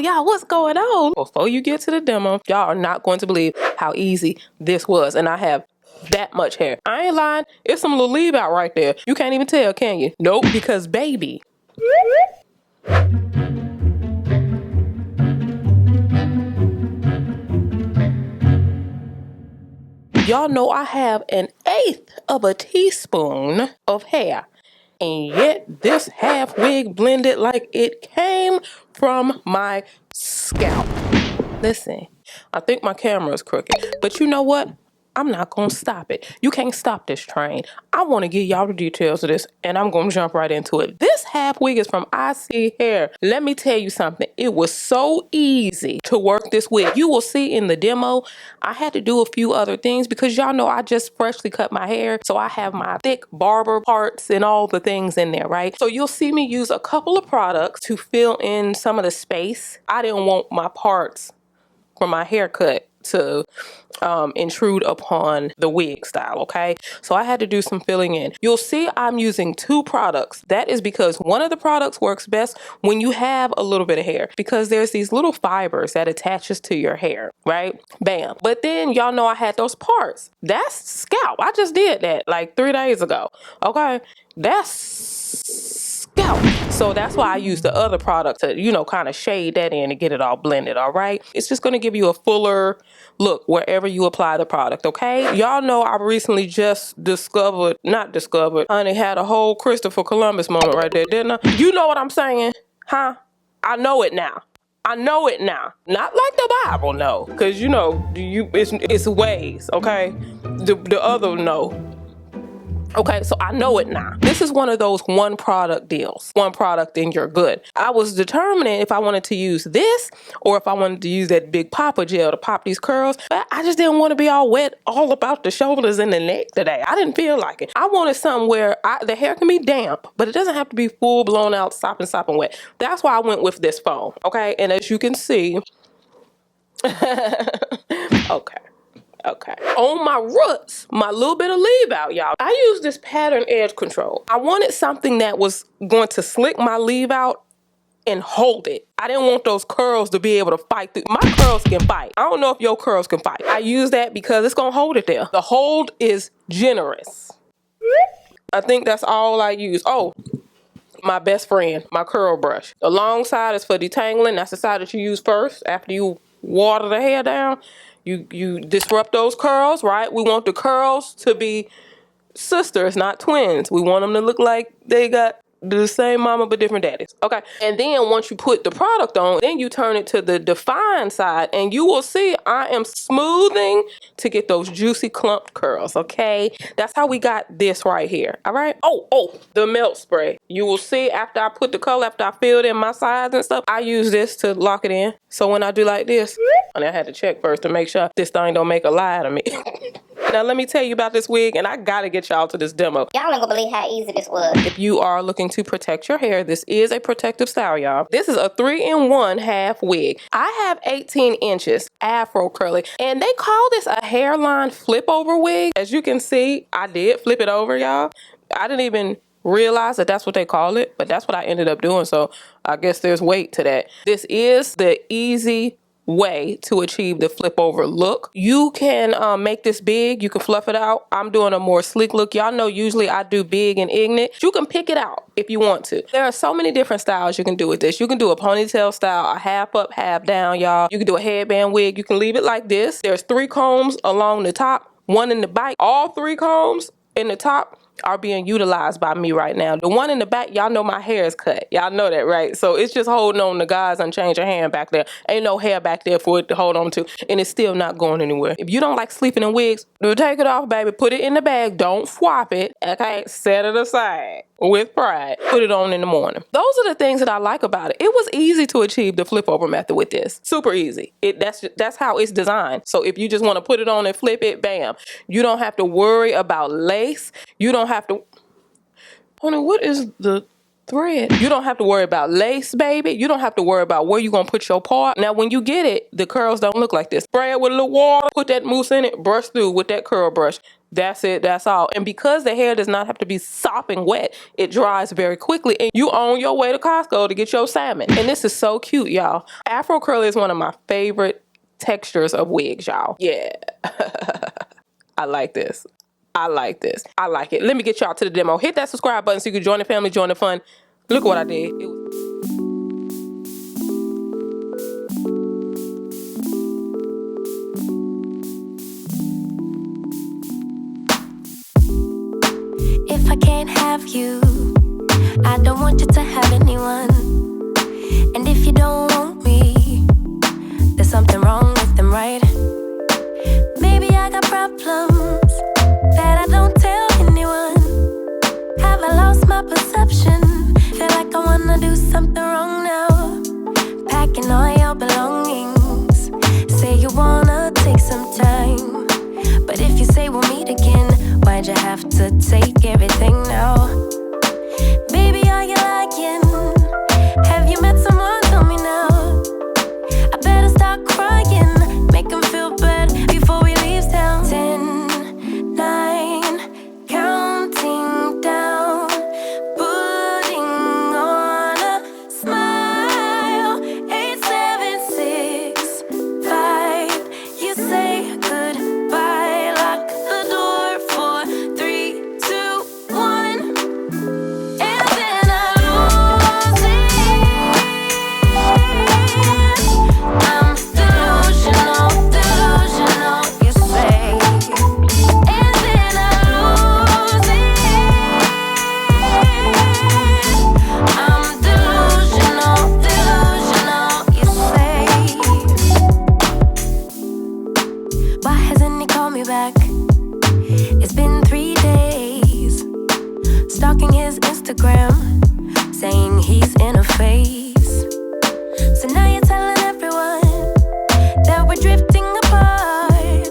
y'all, what's going on? Before you get to the demo, y'all are not going to believe how easy this was. And I have that much hair. I ain't lying. It's some little leave out right there. You can't even tell, can you? Nope, because baby. Y'all know I have 1/8 of a teaspoon of hair. And yet this half wig blended like it came from my scalp. Listen, I think my camera is crooked. But you know what? I'm not going to stop it. You can't stop this train. I want to give y'all the details of this, and I'm going to jump right into it. This half wig is from ISEE Hair. Let me tell you something. It was so easy to work this wig. You will see in the demo, I had to do a few other things because y'all know I just freshly cut my hair. So I have my thick barber parts and all the things in there, right? So you'll see me use a couple of products to fill in some of the space. I didn't want my parts from my haircut to intrude upon the wig style, okay? So I had to do some filling in. You'll see I'm using 2 products. That is because one of the products works best when you have a little bit of hair because there's these little fibers that attaches to your hair, right? Bam. But then y'all know I had those parts. That's scalp. I just did that like 3 days ago, okay? That's scalp. So that's why I use the other product to, you know, kind of shade that in and get it all blended, all right? It's just going to give you a fuller look wherever you apply the product, okay? Y'all know I recently just honey, had a whole Christopher Columbus moment right there, didn't I? You know what I'm saying? Huh? I know it now. I know it now. Not like the Bible, no. Because, you know, it's ways, okay? The other, no. Okay, so I know it now. This is one of those one product deals. One product and you're good. I was determining if I wanted to use this or if I wanted to use that big popper gel to pop these curls. But I just didn't want to be all wet all about the shoulders and the neck today. I didn't feel like it. I wanted something where the hair can be damp, but it doesn't have to be full blown out, sopping wet. That's why I went with this foam, okay? And as you can see, Okay. On my roots, my little bit of leave out, y'all, I use this pattern edge control. I wanted something that was going to slick my leave out and hold it. I didn't want those curls to be able to fight through. My curls can fight. I don't know if your curls can fight. I use that because it's going to hold it there. The hold is generous. I think that's all I use. Oh, my best friend, my curl brush. The long side is for detangling. That's the side that you use first after you water the hair down. You disrupt those curls, right? We want the curls to be sisters, not twins. We want them to look like they got the same mama but different daddies. Okay. And then once you put the product on, then you turn it to the defined side and you will see I am smoothing to get those juicy clumped curls. Okay. That's how we got this right here. All right. Oh, the melt spray. You will see after I put the color, after I filled in my sides and stuff, I use this to lock it in. So when I do like this, and I had to check first to make sure this thing don't make a lie to me. Now let me tell you about this wig, and I gotta get y'all to this demo. Y'all ain't gonna believe how easy this was. If you are looking to protect your hair, this is a protective style, y'all. This is a 3-in-1 half wig. I have 18 inches Afro curly, and they call this a hairline flip over wig. As you can see, I did flip it over, y'all. I didn't even realize that that's what they call it, but that's what I ended up doing, so I guess there's weight to that. This is the easy way to achieve the flip over look. You can make this big. You can fluff it out. I'm doing a more sleek look. Y'all know usually I do big and ignite. You can pick it out if you want to. There are so many different styles you can do with this. You can do a ponytail style, a half up, half down, y'all. You can do a headband wig. You can leave it like this. There's 3 combs along the top, 1 in the back. All 3 combs in the top are being utilized by me right now. The one in the back, y'all know my hair is cut. Y'all know that, right? So it's just holding on to God's unchanging hand back there. Ain't no hair back there for it to hold on to, and it's still not going anywhere. If you don't like sleeping in wigs, take it off, baby. Put it in the bag. Don't swap it, okay? Set it aside with pride. Put it on in the morning. Those are the things that I like about it. It was easy to achieve the flip over method with this. Super easy. That's how it's designed. So if you just want to put it on and flip it, bam. You don't have to worry about lace. You don't have to... Honey, what is the thread. You don't have to worry about lace, baby. You don't have to worry about where you're going to put your part. Now, when you get it, the curls don't look like this. Spray it with a little water, put that mousse in it, brush through with that curl brush. That's it. That's all. And because the hair does not have to be sopping wet, it dries very quickly. And you on your way to Costco to get your salmon. And this is so cute, y'all. Afro curl is one of my favorite textures of wigs, y'all. Yeah. I like this. I like this. I like it. Let me get y'all to the demo. Hit that subscribe button so you can join the family, join the fun. Look what I did. If I can't have you, I don't want you to have anyone. And if you don't want me, there's something wrong with them, right? Maybe I got problems that I don't tell anyone. Have I lost my perception? Feel like I wanna do something wrong now. Packing all your belongings. Say you wanna take some time, but if you say we'll meet again, why'd you have to take everything now? Baby, are you lying? Have you met someone? Tell me now. I better start crying, make them feel bad before we leave town. 10, 9, counting down, putting on a smile. 8, 7, 6, 5. You say goodbye, lock the door for 3, 2, 1, and then I lose it. I'm delusional, delusional, you say, and then I lose it. I'm delusional, delusional, you say. Why hasn't he called me back? It's been 3 days. Stalking his Instagram, saying he's in a phase. So now you're telling everyone that we're drifting apart.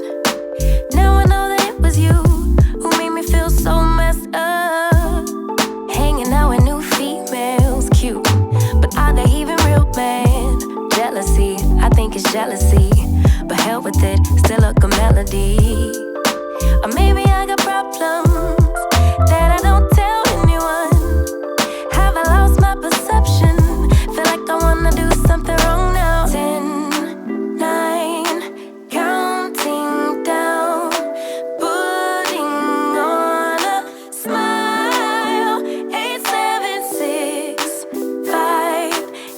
Now I know that it was you who made me feel so messed up. Hanging out with new females, cute, but are they even real, man? Jealousy, I think it's jealousy, but hell with it, still a good melody. Or maybe I got problems that I don't tell anyone. Have I lost my perception? Feel like I wanna do something wrong now. 10, 9, counting down, putting on a smile. 8, 7, 6, 5.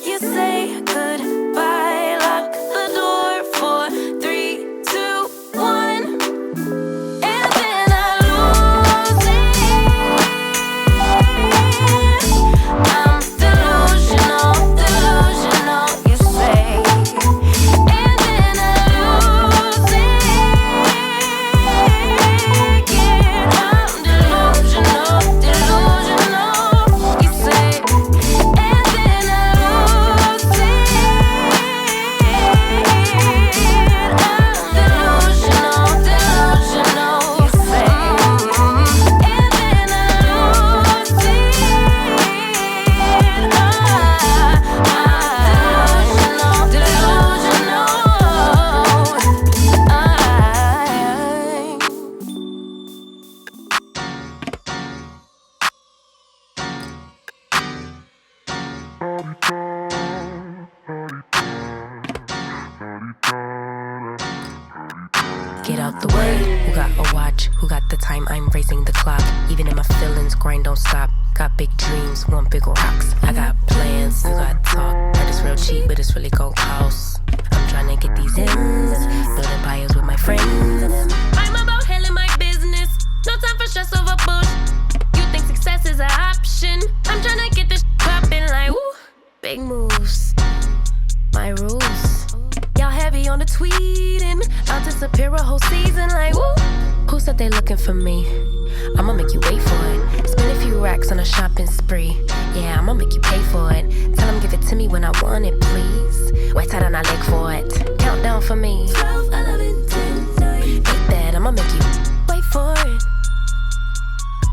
You say goodbye, lock the door for 3, 2, 1, and then I lose it. I'm delusional, delusional, you say, and then I lose it. Yeah, I'm delusional, delusional, you say, and then I lose it. I'm delusional, delusional, you say, and then I lose it. Get out the way. Who got a watch? Who got the time? I'm racing the clock. Even in my feelings, grind don't stop. Got big dreams, want big rocks. I got plans, you got talk. Heard it's real cheap, but it's really gon' cost. I'm tryna get these ends, building empires with my friends. I'm about handling my business. No time for stress over bush. You think success is an option? I'm tryna get this poppin' like woo. Big moves, my rules. Y'all heavy on the tweeting. I'll disappear a whole season like woo. Who said they looking for me? I'ma make you wait for it. Spend a few racks on a shopping spree. Yeah, I'ma make you pay for it. Tell them give it to me when I want it, please. Wait tight on I leg for it. Countdown for me. 12, 11, 10, 9. Eat that, I'ma make you wait for it.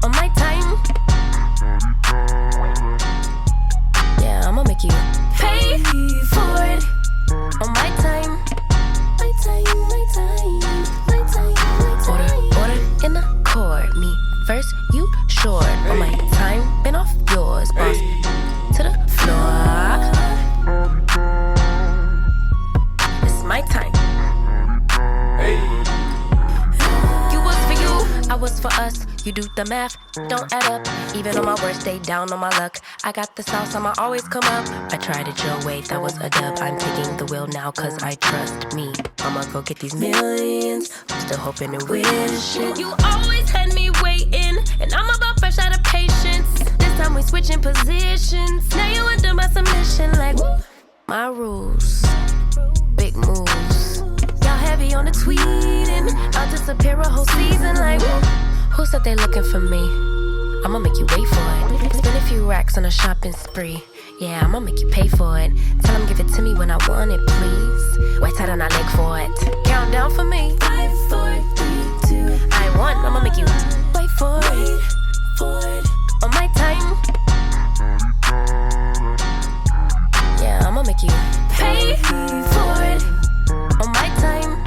On my time. us, you do the math, don't add up. Even on my worst day, down on my luck, I got the sauce, I'ma always come up. I tried it your way, that was a dub. I'm taking the wheel now, cause I trust me. I'ma go get these millions, I'm still hoping and wishing. You always had me waiting, and I'm about fresh out of patience. This time we switching positions, now you under my submission. Like, woo, my rules, big moves. Y'all heavy on the tweeting, I'll disappear a whole season. Like, woo, who said they looking for me? I'ma make you wait for it. Spend a few racks on a shopping spree. Yeah, I'ma make you pay for it. Tell them give it to me when I want it, please. Wait tight on our leg for it. Count down for me. 5, 4, 3, 2. I want, I'ma make you wait for it. On my time. Yeah, I'ma make you pay for it. On my time.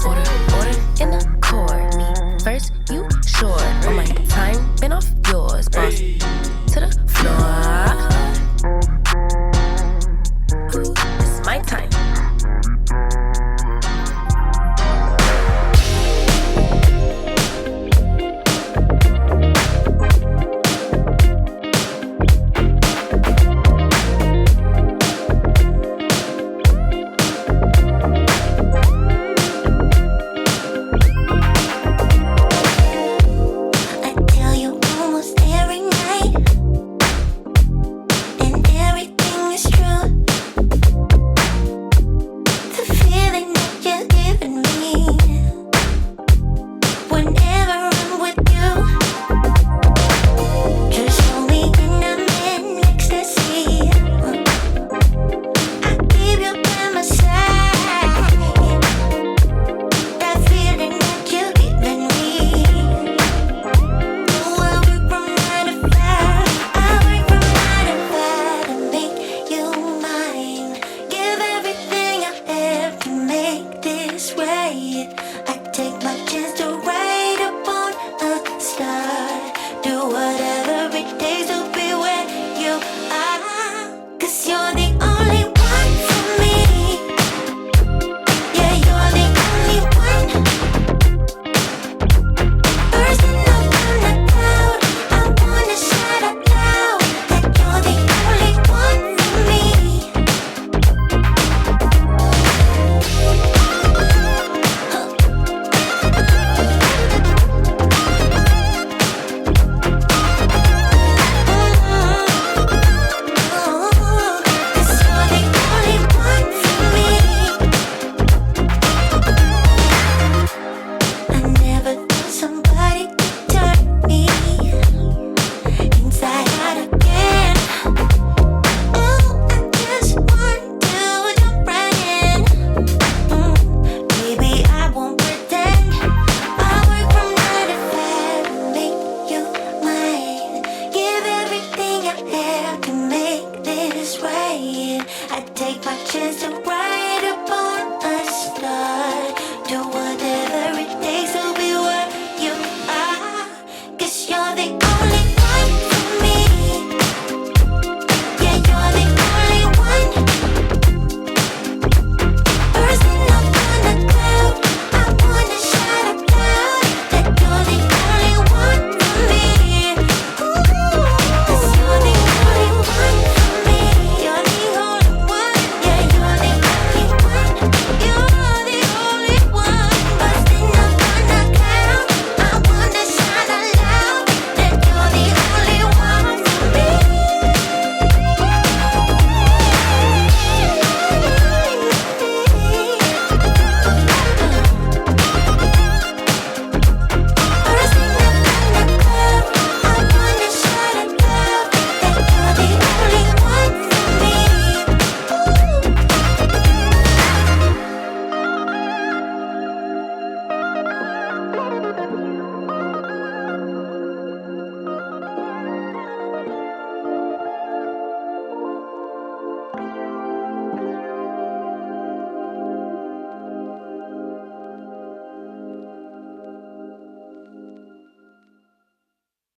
Order in the court. Me first, you sure. On my time, been off yours, boss. To the floor. Ooh, it's my time. Take my chance to